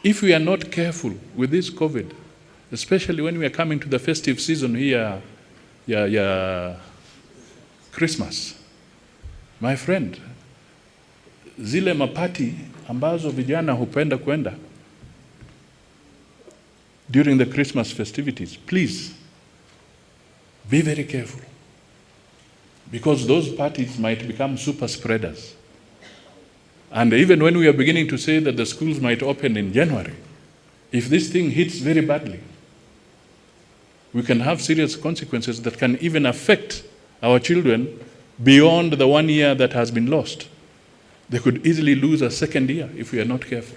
If we are not careful with this COVID, especially when we are coming to the festive season here, Christmas, my friend, zile mapati ambazo vijana hupenda kwenda during the Christmas festivities, please be very careful, because those parties might become super spreaders. And even when we are beginning to say that the schools might open in January, if this thing hits very badly, we can have serious consequences that can even affect our children beyond the 1 year that has been lost. They could easily lose a second year if we are not careful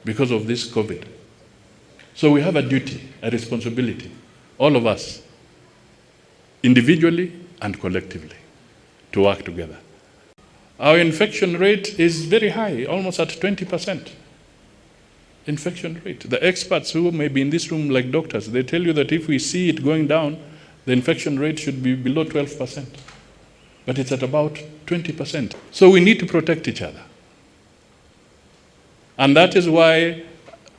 because of this COVID. So we have a duty, a responsibility, all of us, individually and collectively, to work together. Our infection rate is very high, almost at 20%. Infection rate. The experts who may be in this room, like doctors, they tell you that if we see it going down, the infection rate should be below 12%. But it's at about 20%. So we need to protect each other. And that is why,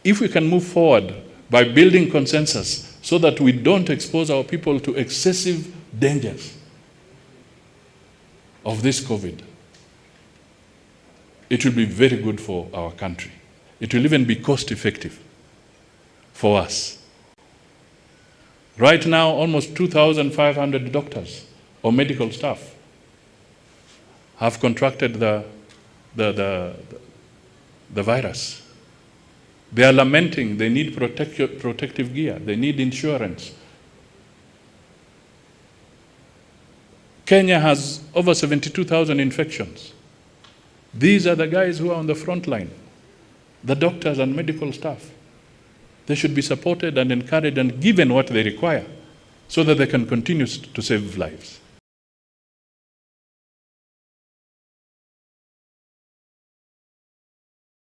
if we can move forward by building consensus so that we don't expose our people to excessive dangers of this COVID, it will be very good for our country. It will even be cost effective for us. Right now, almost 2,500 doctors or medical staff have contracted the virus. They are lamenting, they need protective gear, they need insurance. Kenya has over 72,000 infections. These are the guys who are on the front line, the doctors and medical staff. They should be supported and encouraged and given what they require so that they can continue to save lives.